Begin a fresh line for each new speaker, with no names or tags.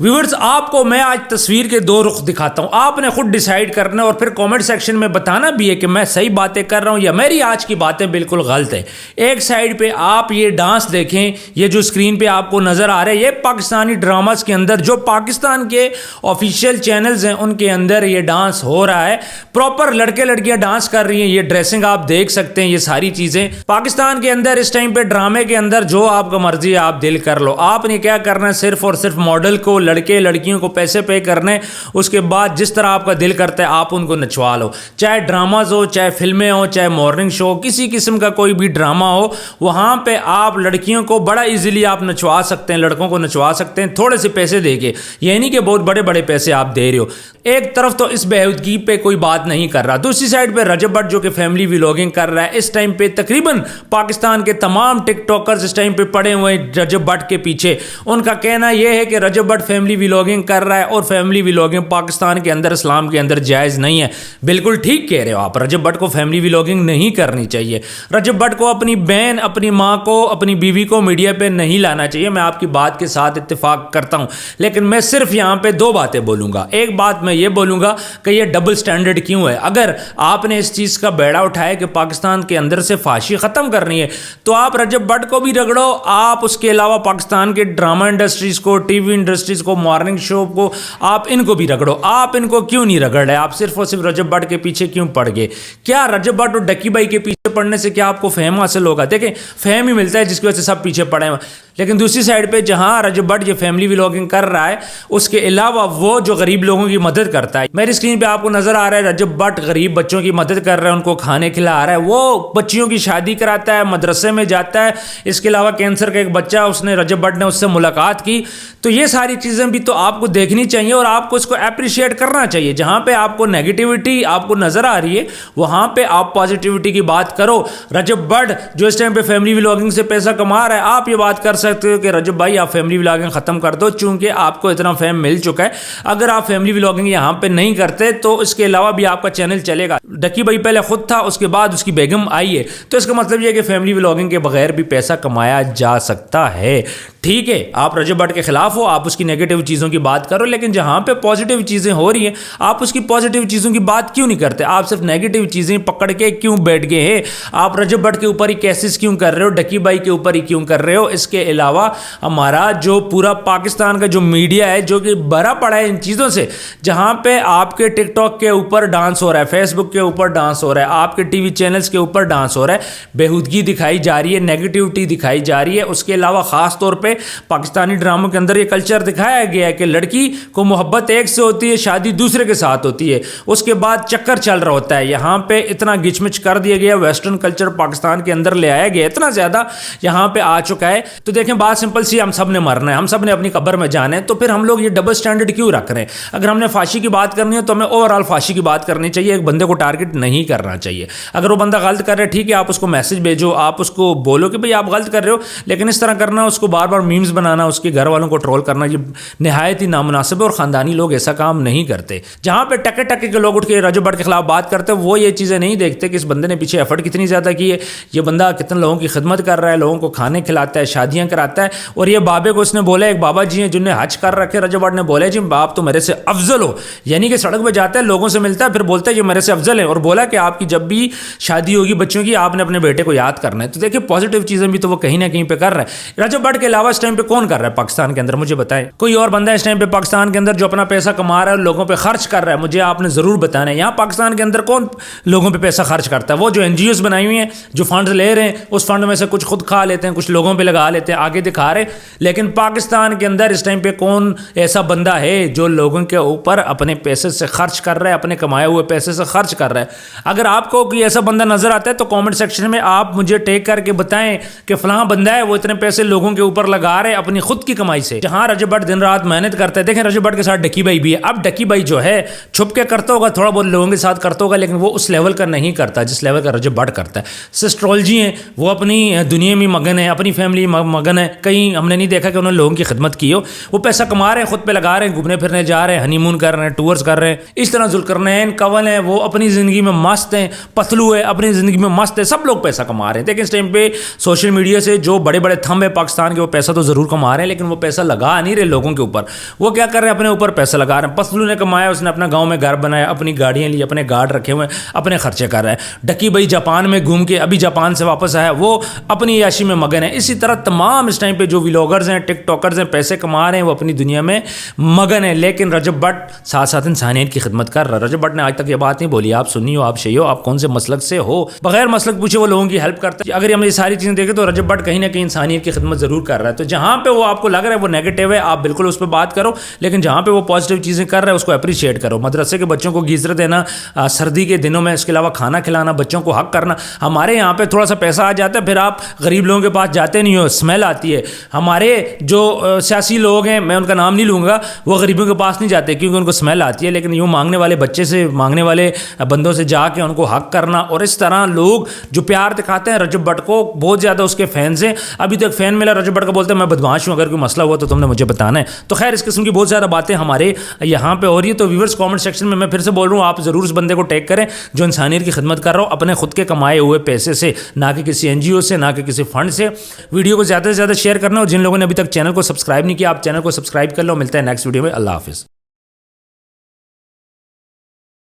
Viewers, आपको मैं आज तस्वीर के दो रुख दिखाता हूं। आपने खुद डिसाइड करना और फिर कमेंट सेक्शन में बताना भी है कि मैं सही बातें कर रहा हूं या मेरी आज की बातें बिल्कुल गलत है। एक साइड पे आप ये डांस देखें, ये जो स्क्रीन पे आपको नजर आ रहा है, ये पाकिस्तानी ड्रामास के अंदर जो पाकिस्तान के ऑफिशियल चैनल्स हैं उनके अंदर ये डांस हो रहा है। प्रॉपर लड़के लड़कियां डांस कर रही हैं। ये ड्रेसिंग आप देख सकते हैं, ये सारी चीजें पाकिस्तान के अंदर इस टाइम पे ड्रामे के अंदर जो आपका मर्जी है आप दिल कर लो। आपने क्या करना है, सिर्फ और सिर्फ मॉडल को, लड़के लड़कियों को पैसे पे करने, उसके बाद जिस तरह आपका दिल करता है आप उनको नचवा लो। चाहे ड्रामाज हो, चाहे फिल्में हो, चाहे मॉर्निंग शो, किसी किस्म का कोई भी ड्रामा हो, वहां पे आप लड़कियों को बड़ा इजीली आप नचवा सकते हैं, लड़कों को नचवा सकते हैं थोड़े से पैसे देके। ये नहीं कि बहुत बड़े बड़े पैसे आप दे रहे हो। एक तरफ तो इस बेहूदगी पे कोई बात नहीं कर रहा, दूसरी साइड पे रजब भट्ट जो कि फैमिली व्लॉगिंग कर रहा है। इस टाइम पे तकरीबन पाकिस्तान के तमाम टिकटॉकर्स इस टाइम पे पड़े हुए हैं रजब भट्ट के पीछे। उनका कहना यह है कि रजब भट्ट फैमिली व्लॉगिंग कर रहा है और फैमिली व्लॉगिंग पाकिस्तान के अंदर, इस्लाम के अंदर जायज़ नहीं है। बिल्कुल ठीक कह रहे हो आप, रजब भट्ट को फैमिली व्लॉगिंग नहीं करनी चाहिए। रजब भट्ट को अपनी बहन, अपनी माँ को, अपनी बीवी को मीडिया पे नहीं लाना चाहिए। मैं आपकी बात के साथ इत्तेफाक करता हूँ, लेकिन मैं सिर्फ यहाँ पे दो बातें बोलूँगा। एक बात मैं ये बोलूँगा कि ये डबल स्टैंडर्ड क्यों है। अगर आपने इस चीज़ का बेड़ा उठाया कि पाकिस्तान के अंदर से फाशी ख़त्म करनी है, तो आप रजब भट्ट को भी रगड़ो। आप उसके अलावा पाकिस्तान के ड्रामा इंडस्ट्रीज़ को, टीवी इंडस्ट्रीज़ को, मॉर्निंग शो को, आप इनको भी रगड़ो। आप इनको क्यों नहीं रगड़ रहे? आप सिर्फ और सिर्फ रजब भट्ट के पीछे क्यों पड़ गए? क्या रजब भट्ट और डक्की भाई के पीछे पड़ने से क्या आपको फेम हासिल होगा? देखें, फेम ही मिलता है जिसकी वजह से सब पीछे पड़े हैं। लेकिन दूसरी साइड पे जहां रजब भट्ट ये फैमिली व्लॉगिंग कर रहा है, उसके अलावा वो जो गरीब लोगों की मदद करता है, मेरी स्क्रीन पे आपको नजर आ रहा है रजब भट्ट गरीब बच्चों की मदद कर रहा है, उनको खाने खिला रहा है, वो बच्चियों की शादी कराता है, मदरसे में जाता है। इसके अलावा कैंसर का एक बच्चा, उसने रजब भट्ट ने उससे मुलाकात की। तो ये सारी चीज़ें भी तो आपको देखनी चाहिए और आपको इसको अप्रिशिएट करना चाहिए। जहां पे आपको नेगेटिविटी आपको नजर आ रही है, वहां पे आप पॉजिटिविटी की बात करो। रजब भट्ट जो इस टाइम पे फैमिली व्लॉगिंग से पैसा कमा रहा है, आप ये बात कर सकते हो कि रजब भाई आप फैमिली व्लॉगिंग खत्म कर दो, चूंकि आपको इतना फेम मिल चुका है। अगर आप फैमिली व्लॉगिंग यहां पे नहीं करते तो इसके अलावा भी आपका चैनल चलेगा। डक्की भाई पहले खुद था, उसके बाद उसकी बेगम आई है, तो इसका मतलब यह है कि फैमिली व्लॉगिंग के बगैर भी पैसा कमाया जा सकता है। ठीक है, आप रजब भट्ट के खिलाफ हो, आप उसकी नेगेटिव चीज़ों की बात करो, लेकिन जहां पे पॉजिटिव चीज़ें हो रही हैं आप उसकी पॉजिटिव चीज़ों की बात क्यों नहीं करते? आप सिर्फ नेगेटिव चीज़ें पकड़ के क्यों बैठ गए हैं? आप रजब भट्ट के ऊपर ही केसेस क्यों कर रहे हो? डक्की भाई के ऊपर ही क्यों कर रहे हो? इसके अलावा हमारा जो पूरा पाकिस्तान का जो मीडिया है जो कि भरा पड़ा है इन चीज़ों से, जहां पे आपके टिकटॉक के ऊपर डांस हो रहा है, फेसबुक के ऊपर डांस हो रहा है, आपके टीवी चैनल्स के ऊपर डांस हो रहा है, बेहूदगी दिखाई जा रही है, नेगेटिविटी दिखाई जा रही है। उसके अलावा खास तौर पे पाकिस्तानी ड्रामों के अंदर ये कल्चर दिखाया गया है कि लड़की को मोहब्बत एक से होती है, शादी दूसरे के साथ होती है, उसके बाद चक्कर चल रहा होता है। यहाँ पे इतना गिचमिच कर दिया गया, वेस्टर्न कल्चर पाकिस्तान के अंदर ले आया गया, इतना ज़्यादा यहाँ पे आ चुका है। तो देखें, बात सिंपल सी, हम सब ने मरना है, हम सब ने अपनी कब्र में जाना है, तो फिर हम लोग ये डबल स्टैंडर्ड क्यों रख रहे हैं? अगर हमने फांसी की बात करनी है तो हमें ओवरऑल फांसी की बात करनी चाहिए, एक बंदे को टारगेट नहीं करना चाहिए। अगर वो बंदा गलत कर रहा है, ठीक है, आप उसको मैसेज भेजो, आप उसको बोलो कि भाई आप गलत कर रहे हो, लेकिन इस तरह करना, उसको बार बार मीम्स बनाना, उसके घर वालों को ट्रोल करना, ये निहायत ही नामुनासिब है और ख़ानदानी लोग ऐसा काम नहीं करते। जहाँ पे टके टके के लोग उठ के रजब भट्ट के खिलाफ बात करते हैं, वो ये चीज़ें नहीं देखते कि इस बंदे ने पीछे एफर्ट कितनी ज़्यादा की है, ये बंदा कितने लोगों की खिदमत कर रहा है, लोगों को खाने खिलाता है, शादियाँ कराता है। और ये बाबे को उसने बोला, एक बाबा जी हैं जिन्हें हज कर रखे, रजब भट्ट ने बोला जी बाप तो मेरे से अफजल हो, यानी कि सड़क पर जाता है, लोगों से मिलता है, फिर बोलता है ये मेरे से अफजल है, और बोला कि आपकी जब भी शादी होगी बच्चों की, आपने अपने बेटे को याद करना है। तो देखिए, पॉजिटिव चीज़ें भी तो वो कहीं ना कहीं पे कर रहा है। रजब भट्ट के अलावा इस टाइम पे कौन कर रहा है पाकिस्तान के अंदर? मुझे बताएं, कोई और बंदा इस टाइम पे पाकिस्तान के अंदर जो अपना पैसा कमा रहा है, लोगों पे खर्च कर रहा है? मुझे आपने जरूर बताना है। यहाँ पाकिस्तान के अंदर कौन लोगों पे पैसा खर्च करता है? वो जो एनजीओज बनाई हुई हैं, जो फंड ले रहे हैं, उस फंड में से कुछ खुद खा लेते हैं, कुछ लोगों पे लगा लेते हैं, आगे दिखा रहे। लेकिन पाकिस्तान के अंदर इस टाइम पे कौन ऐसा बंदा है जो लोगों के ऊपर अपने पैसे से खर्च कर रहा है, अपने कमाए हुए पैसे से खर्च कर रहा है? अगर आपको कोई ऐसा बंदा नजर आता है तो कॉमेंट सेक्शन में आप मुझे टैग करके बताएं कि फलां बंदा है, वो इतने पैसे लोगों के ऊपर लगा रहे हैं अपनी खुद की कमाई से। जहां रजब भट्ट दिन रात मेहनत करता है, देखें रजब भट्ट के साथ डक्की भाई भी है। अब डक्की भाई जो है छुप के करता होगा, थोड़ा बहुत लोगों के साथ करता होगा, लेकिन वो उस लेवल का नहीं करता जिस लेवल का रजब भट्ट करता है। सिस्ट्रोल जी हैं, वो अपनी दुनिया में मगन है, अपनी फैमिली मगन है, कहीं हमने नहीं देखा कि उन्होंने लोगों की खिदमत की हो। वो पैसा कमा रहे हैं, खुद पे लगा रहे हैं, घूमने फिरने जा रहे हैं, हनीमून कर रहे हैं, टूर्स कर रहे हैं। इस तरह जुल्करनैन, कंवल हैं, वो अपनी ज़िंदगी में मस्त हैं, पतलू है अपनी ज़िंदगी में मस्त है, सब लोग पैसा कमा रहे हैं। लेकिन इस टाइम पे सोशल मीडिया से जो बड़े बड़े थंब है पाकिस्तान के, वो पैसा पैसा तो ज़रूर कमा रहे हैं, लेकिन वो पैसा लगा नहीं रहे लोगों के ऊपर। वो क्या कर रहे हैं, अपने ऊपर पैसा लगा रहे हैं। पसलू ने कमाया, उसने अपना गाँव में घर बनाया, अपनी गाड़ियाँ ली, अपने गार्ड रखे हुए, अपने खर्चे कर रहे हैं। डकी भाई जापान में घूम के अभी जापान से वापस आया, वो अपनी याशी में मगन है। इसी तरह तमाम इस टाइम पे जो व्लॉगर्स हैं, टिकटॉकर्स हैं, पैसे कमा रहे हैं, वो अपनी दुनिया में मगन है। लेकिन रजब भट्ट साथ साथ इंसानियत की खिदमत कर रहा है। रजब भट्ट ने आज तक ये बात नहीं बोली आप सुन्नी हो, आप शही हो, आप कौन से मसलक से हो, बगैर मसलक पूछे वो लोगों की हेल्प करता है। अगर हम ये सारी चीज़ें देखें तो रजब भट्ट कहीं ना कहीं इंसानियत की खिदमत जरूर कर रहा है। तो जहाँ पे वो आपको लग रहा है वो नेगेटिव है, आप बिल्कुल उस पर बात करो, लेकिन जहाँ पे वो पॉजिटिव चीज़ें कर रहा है उसको अप्रिशिएट करो। मदरसे के बच्चों को गीजर देना सर्दी के दिनों में, इसके अलावा खाना खिलाना, बच्चों को हक करना। हमारे यहाँ पे थोड़ा सा पैसा आ जाता है, फिर आप गरीब लोगों के पास जाते नहीं हो, स्मेल आती है। हमारे जो सियासी लोग हैं, मैं उनका नाम नहीं लूँगा, वो गरीबों के पास नहीं जाते क्योंकि उनको स्मेल आती है। लेकिन यूँ मांगने वाले बच्चे से, मांगने वाले बंदों से जाके उनको हक करना, और इस तरह लोग जो प्यार दिखाते हैं रजब भट्ट को, बहुत ज़्यादा उसके फैंस हैं। अभी तक फ़ैन मिला रजब भट्ट का, बोलते हैं मैं बदमाश हूँ, अगर कोई मसला हुआ तो तुमने मुझे बताना है। तो खैर इस किस्म की बहुत ज़्यादा बातें हमारे यहाँ पे हो रही है। तो व्यूअर्स कमेंट सेक्शन में मैं फिर से बोल रहा हूँ, आप ज़रूर उस बंदे को टैग करें जो इंसानियत की खिदमत कर रहा हो अपने खुद के कमाए हुए पैसे से, ना कि किसी NGO से, ना कि किसी फंड से। वीडियो को ज़्यादा से ज़्यादा शेयर करना, और जिन लोगों ने अभी तक चैनल को सब्सक्राइब नहीं किया, आप चैनल को सब्सक्राइब कर लो। मिलता है नेक्स्ट वीडियो में। अल्लाह हाफिज़।